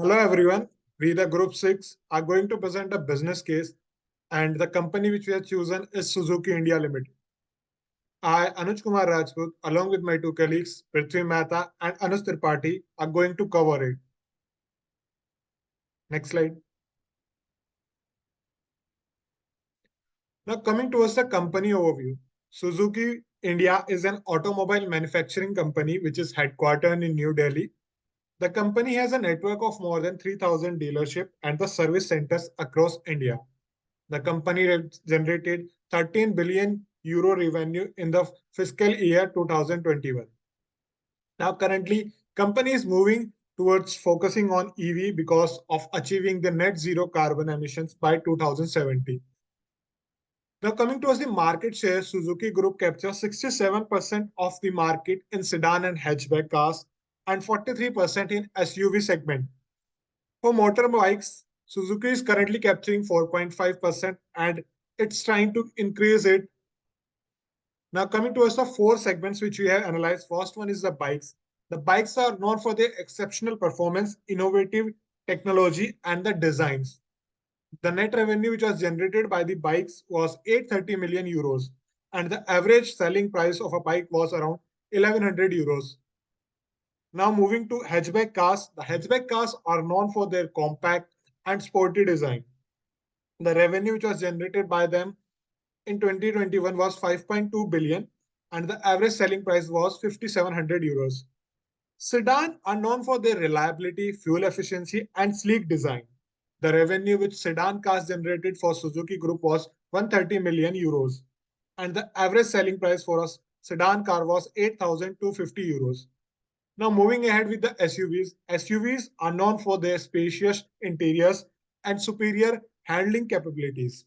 Hello everyone. We, the Group 6, are going to present a business case, and the company which we have chosen is Suzuki India Limited. I, Anuj Kumar Rajput, along with my two colleagues, Prithvi Mehta and Anuj Tripathi, are going to cover it. Next slide. Now, coming towards the company overview, Suzuki India is an automobile manufacturing company which is headquartered in New Delhi. The company has a network of more than 3,000 dealerships and the service centers across India. The company generated 13 billion euro revenue in the fiscal year 2021. Now, currently, company is moving towards focusing on EV because of achieving the net zero carbon emissions by 2070. Now, coming towards the market share, Suzuki Group captures 67% of the market in sedan and hatchback cars and 43% in SUV segment. For motorbikes, Suzuki is currently capturing 4.5% and it's trying to increase it. Now, coming towards the four segments which we have analyzed, first one is the bikes. The bikes are known for their exceptional performance, innovative technology, and the designs. The net revenue which was generated by the bikes was 830 million euros, and the average selling price of a bike was around 1100 euros. Now moving to hatchback cars, the hatchback cars are known for their compact and sporty design. The revenue which was generated by them in 2021 was 5.2 billion and the average selling price was 5700 euros. Sedan are known for their reliability, fuel efficiency and sleek design. The revenue which sedan cars generated for Suzuki Group was 130 million euros and the average selling price for a sedan car was 8,250 euros. Now, moving ahead with the SUVs, SUVs are known for their spacious interiors and superior handling capabilities.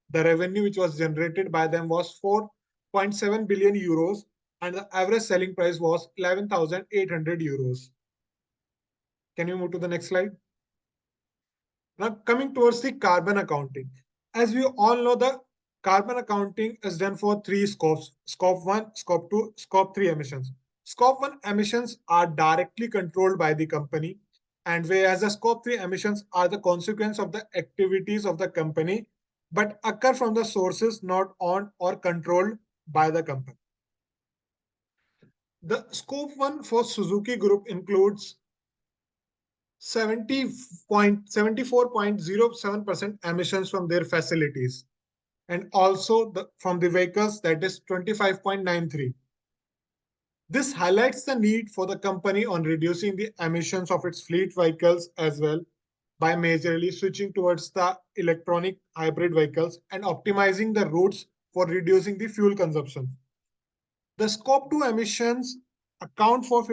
The revenue which was generated by them was 4.7 billion euros, and the average selling price was 11,800 euros. Can you move to the next slide? Now, coming towards the carbon accounting. As we all know, the carbon accounting is done for three scopes: scope 1, scope 2, scope 3 emissions. Scope 1 emissions are directly controlled by the company, and whereas the scope 3 emissions are the consequence of the activities of the company but occur from the sources not owned or controlled by the company. The scope 1 for Suzuki Group includes 74.07% emissions from their facilities and also from the vehicles, that is 25.93. This highlights the need for the company on reducing the emissions of its fleet vehicles as well by majorly switching towards the electronic hybrid vehicles and optimizing the routes for reducing the fuel consumption. The scope 2 emissions account for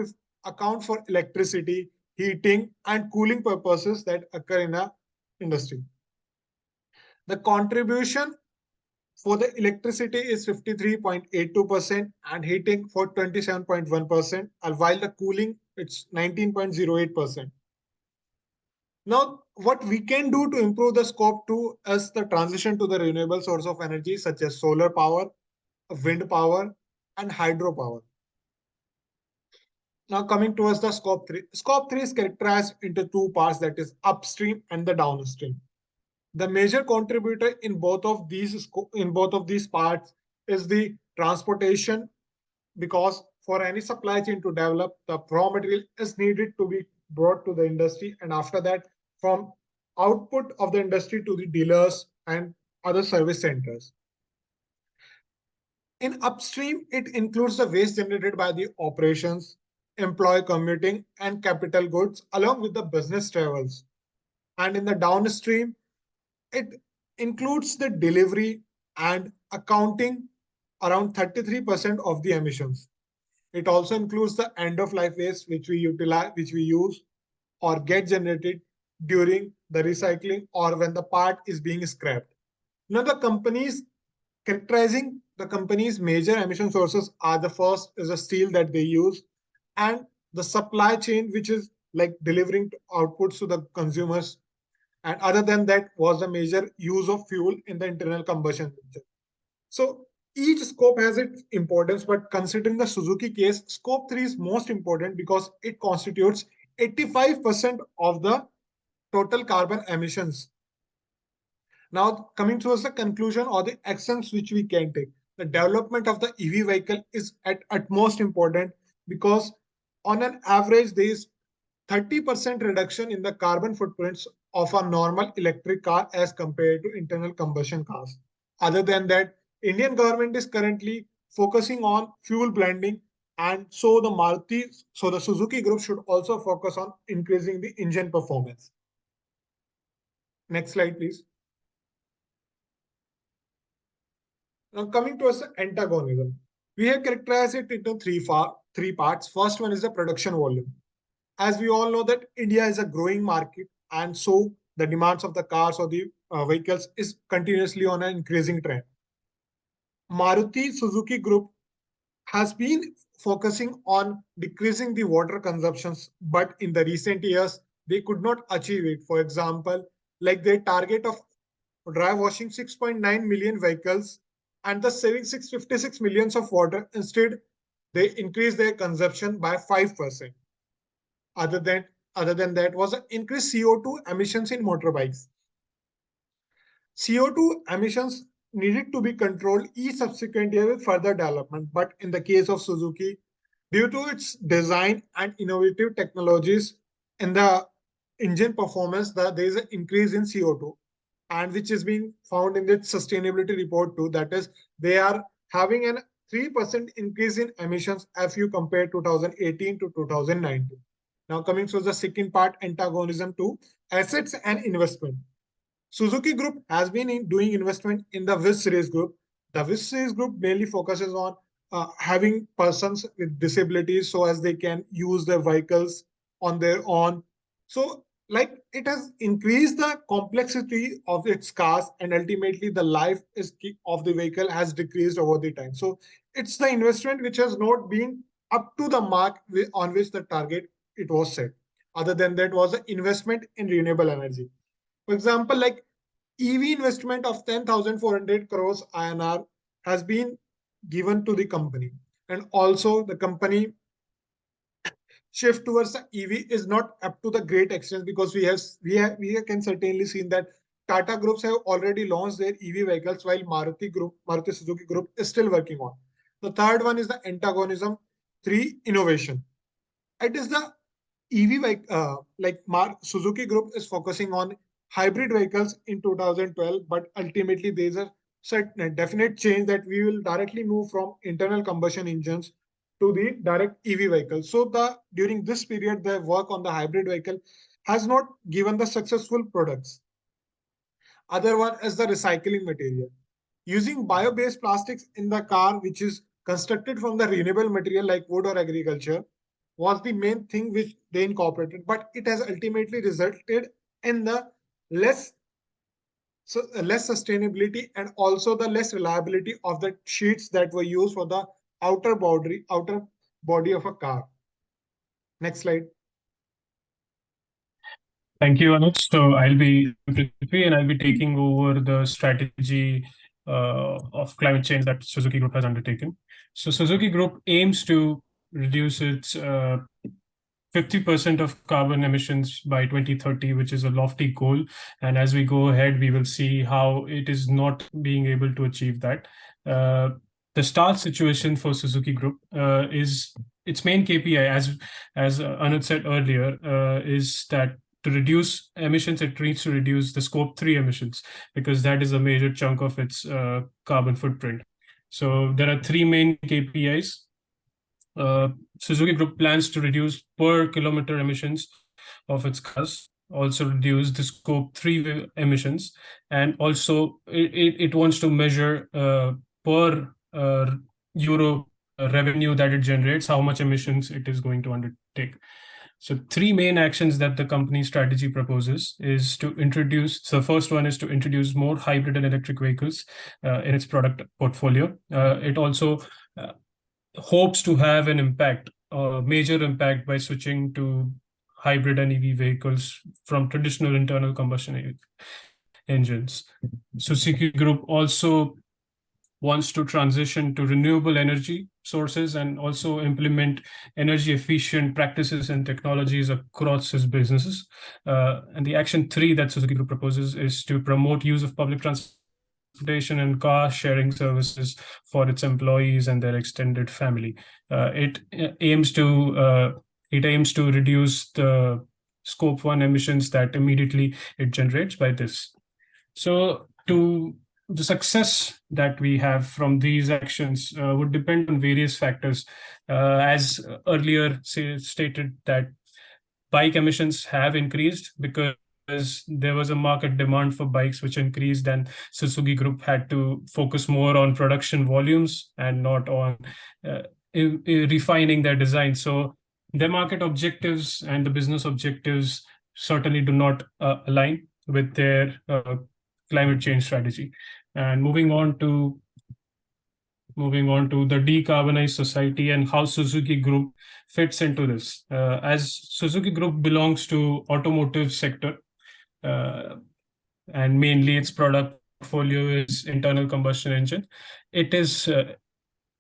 electricity, heating, and cooling purposes that occur in a industry. The contribution for the electricity is 53.82% and heating for 27.1%, and while the cooling it's 19.08%. Now, what we can do to improve the scope 2 is the transition to the renewable source of energy such as solar power, wind power, and hydropower. Now coming towards the scope 3. Scope 3 is characterized into two parts, that is upstream and the downstream. The major contributor in both of these parts is the transportation, because for any supply chain to develop, the raw material is needed to be brought to the industry, and after that from output of the industry to the dealers and other service centers. In upstream, it includes the waste generated by the operations, employee commuting, and capital goods, along with the business travels. And in the downstream, it includes the delivery and accounting around 33% of the emissions. It also includes the end of life waste which we utilize, which we use or get generated during the recycling or when the part is being scrapped. Now the companies characterizing the company's major emission sources are: the first is the steel that they use, and the supply chain, which is like delivering outputs to the consumers. And other than that was the major use of fuel in the internal combustion engine. So each scope has its importance, but considering the Suzuki case, scope 3 is most important because it constitutes 85% of the total carbon emissions. Now, coming towards the conclusion or the actions which we can take, the development of the EV vehicle is at utmost important because on an average, there is 30% reduction in the carbon footprints of a normal electric car as compared to internal combustion cars. Other than that, Indian government is currently focusing on fuel blending, and so the Suzuki group should also focus on increasing the engine performance. Next slide, please. Now, coming to us antagonism, we have characterized it into three parts. First one is the production volume. As we all know that India is a growing market, and so the demands of the cars or the vehicles is continuously on an increasing trend. Maruti Suzuki Group has been focusing on decreasing the water consumptions, but in the recent years, they could not achieve it. For example, like their target of dry washing 6.9 million vehicles and the saving 656 millions of water, instead, they increased their consumption by 5%. Other than other than that was increased CO2 emissions in motorbikes. CO2 emissions needed to be controlled each subsequent year with further development. But in the case of Suzuki, due to its design and innovative technologies in the engine performance, there is an increase in CO2, and which is being found in the sustainability report too. That is, they are having an 3% increase in emissions if you compare 2018 to 2019. Now coming to the second part, antagonism to assets and investment. Suzuki Group has been doing investment in the WIS series group. The WIS series group mainly focuses on having persons with disabilities so as they can use their vehicles on their own. So like it has increased the complexity of its cars, and ultimately the life of the vehicle has decreased over the time. So it's the investment which has not been up to the mark on which the target it was set. Other than that was the investment in renewable energy. For example, like EV investment of 10,400 crores INR has been given to the company. And also the company shift towards the EV is not up to the great extent, because we can certainly see that Tata groups have already launched their EV vehicles while Maruti Suzuki Group is still working on. The third one is the antagonism. Three, innovation. It is the EV Suzuki Group is focusing on hybrid vehicles in 2012, but ultimately there's a certain definite change that we will directly move from internal combustion engines to the direct EV vehicle. So during this period, the work on the hybrid vehicle has not given the successful products. Other one is the recycling material. Using bio-based plastics in the car, which is constructed from the renewable material like wood or agriculture, was the main thing which they incorporated, but it has ultimately resulted in the less sustainability and also the less reliability of the sheets that were used for the outer body of a car. Next slide. Thank you, Anuj. So I'll be Prithvi, and I'll be taking over the strategy of climate change that Suzuki Group has undertaken. So Suzuki Group aims to reduce its 50% of carbon emissions by 2030, which is a lofty goal. And as we go ahead, we will see how it is not being able to achieve that. The start situation for Suzuki Group is its main KPI, as Anuj said earlier, is that to reduce emissions, it needs to reduce the scope 3 emissions, because that is a major chunk of its carbon footprint. So there are three main KPIs. Suzuki Group plans to reduce per kilometer emissions of its cars, also reduce the scope 3 emissions, and also it wants to measure per euro revenue that it generates, how much emissions it is going to undertake. So three main actions that the company strategy proposes is to introduce. So first one is to introduce more hybrid and electric vehicles in its product portfolio. It also hopes to have an impact, major impact, by switching to hybrid and EV vehicles from traditional internal combustion engines. Suzuki Group also wants to transition to renewable energy sources and also implement energy efficient practices and technologies across its businesses. And the action 3 that Suzuki Group proposes is to promote use of public transportation and car sharing services for its employees and their extended family. It aims to reduce the scope 1 emissions that immediately it generates by this. So to the success that we have from these actions would depend on various factors. As earlier stated, that bike emissions have increased because there was a market demand for bikes which increased, and Suzuki Group had to focus more on production volumes and not on refining their design. So their market objectives and the business objectives certainly do not align with their climate change strategy. And moving on to the decarbonized society and how Suzuki Group fits into this. As Suzuki Group belongs to automotive sector, and mainly its product portfolio is internal combustion engine, it is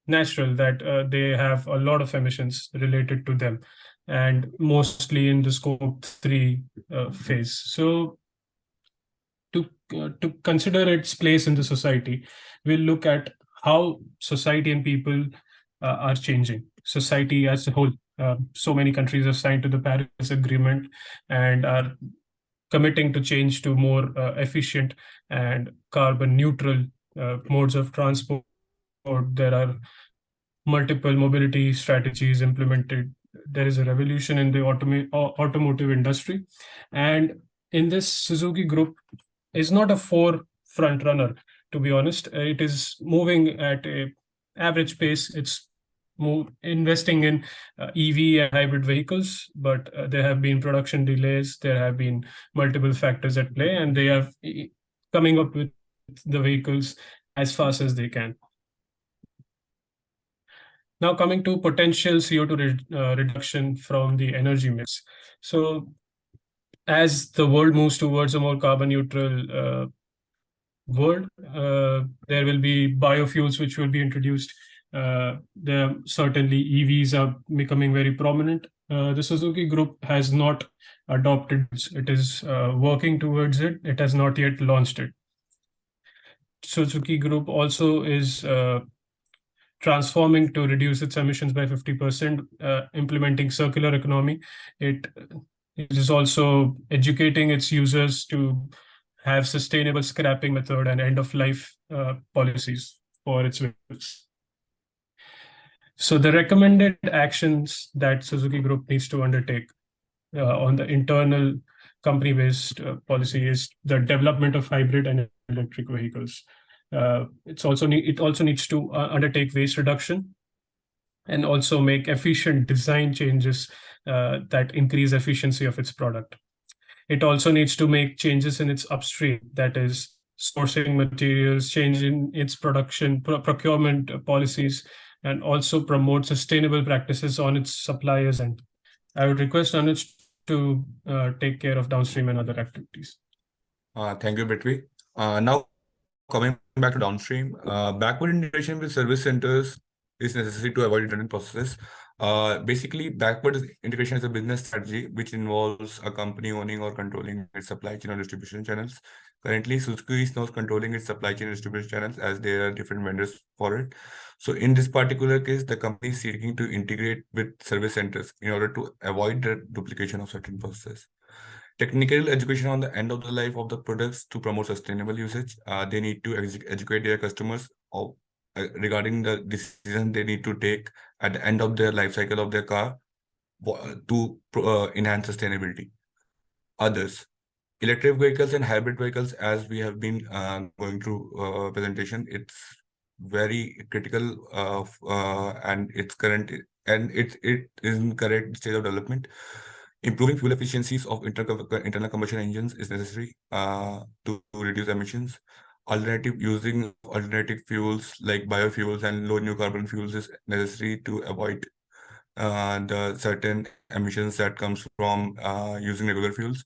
natural that they have a lot of emissions related to them, and mostly in the scope 3 phase. So to consider its place in the society, we'll look at how society and people are changing. Society as a whole. So many countries have signed to the Paris Agreement and are committing to change to more efficient and carbon neutral modes of transport. There are multiple mobility strategies implemented. There is a revolution in the automotive industry. And in this, Suzuki Group is not a forefront runner, to be honest. It is moving at a average pace. It's investing in EV and hybrid vehicles, but there have been production delays. There have been multiple factors at play, and they are coming up with the vehicles as fast as they can. Now coming to potential CO2 reduction from the energy mix. So as the world moves towards a more carbon neutral world, there will be biofuels which will be introduced. There certainly EVs are becoming very prominent. The Suzuki Group has not adopted it. It is working towards it. It has not yet launched it. Suzuki Group also is transforming to reduce its emissions by 50%, implementing circular economy. It is also educating its users to have sustainable scrapping method and end of life policies for its vehicles. So the recommended actions that Suzuki Group needs to undertake on the internal company-based policy is the development of hybrid and electric vehicles. It also needs to undertake waste reduction and also make efficient design changes that increase efficiency of its product. It also needs to make changes in its upstream, that is sourcing materials, change in its production, procurement policies, and also promote sustainable practices on its suppliers. And I would request Anuj to take care of downstream and other activities. Thank you, Prithvi. Now coming back to downstream, backward integration with service centers is necessary to avoid redundant processes. Basically, backward integration is a business strategy which involves a company owning or controlling its supply chain or distribution channels. Currently, Suzuki is not controlling its supply chain and distribution channels as there are different vendors for it. So in this particular case, the company is seeking to integrate with service centers in order to avoid the duplication of certain processes. Technical education on the end of the life of the products to promote sustainable usage. They need to educate their customers regarding the decision they need to take at the end of their life cycle of their car to enhance sustainability. Others, electric vehicles and hybrid vehicles, as we have been going through presentation, it's very critical and it's current and it is in correct state of development. Improving fuel efficiencies of internal combustion engines is necessary to reduce emissions. Using alternative fuels like biofuels and low new carbon fuels is necessary to avoid the certain emissions that comes from using regular fuels.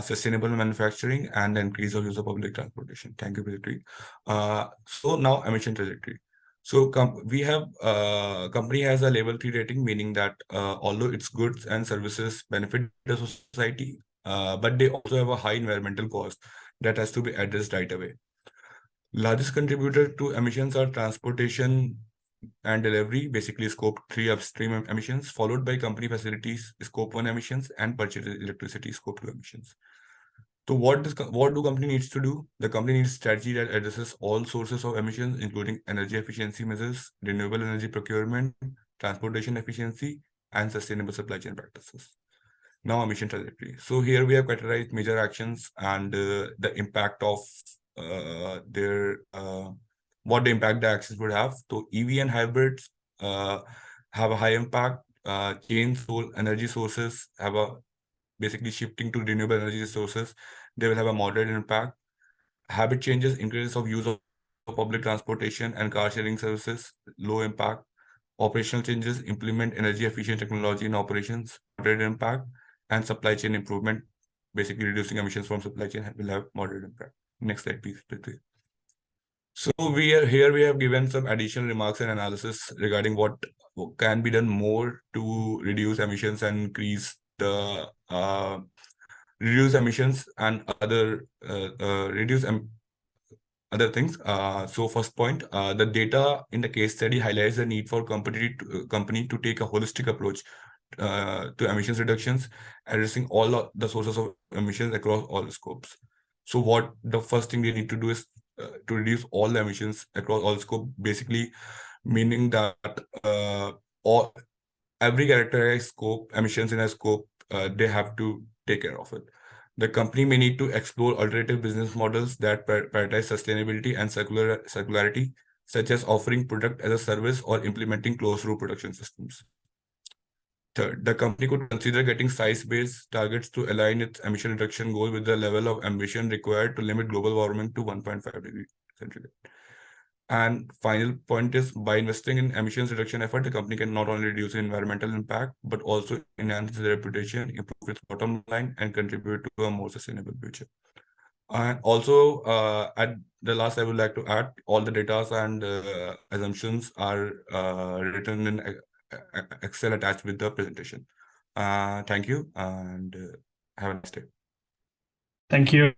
Sustainable manufacturing and the increase of use of public transportation. Thank you, Prithvi. So now emission trajectory. So we have company has a level 3 rating, meaning that although its goods and services benefit the society, but they also have a high environmental cost that has to be addressed right away. Largest contributor to emissions are transportation and delivery, basically scope 3 upstream emissions, followed by company facilities, scope 1 emissions, and purchased electricity, scope 2 emissions. So what do company needs to do? The company needs strategy that addresses all sources of emissions, including energy efficiency measures, renewable energy procurement, transportation efficiency, and sustainable supply chain practices. Now emission trajectory. So here we have categorized major actions and the impact of their what the impact the actions would have. So EV and hybrids have a high impact. Change energy sources have a basically shifting to renewable energy sources. They will have a moderate impact. Habit changes, increase of use of public transportation and car sharing services, low impact. Operational changes, implement energy efficient technology in operations, moderate impact. And supply chain improvement, basically reducing emissions from supply chain will have moderate impact. Next slide, please. So we have given some additional remarks and analysis regarding what can be done more to reduce emissions and increase the reduce emissions and other other things. So first point, the data in the case study highlights the need for company to take a holistic approach to emissions reductions, addressing all the sources of emissions across all scopes. So what the first thing they need to do is to reduce all the emissions across all scope, basically meaning that all every characterized scope, emissions in a scope, they have to take care of it. The company may need to explore alternative business models that prioritize sustainability and circularity, such as offering product as a service or implementing closed-loop production systems. Third, the company could consider getting size-based targets to align its emission reduction goal with the level of ambition required to limit global warming to 1.5 degrees centigrade. And final point is, by investing in emissions reduction effort, the company can not only reduce environmental impact, but also enhance its reputation, improve its bottom line, and contribute to a more sustainable future. And also, at the last, I would like to add all the data and assumptions are written in Excel attached with the presentation. Thank you and have a nice day. Thank you.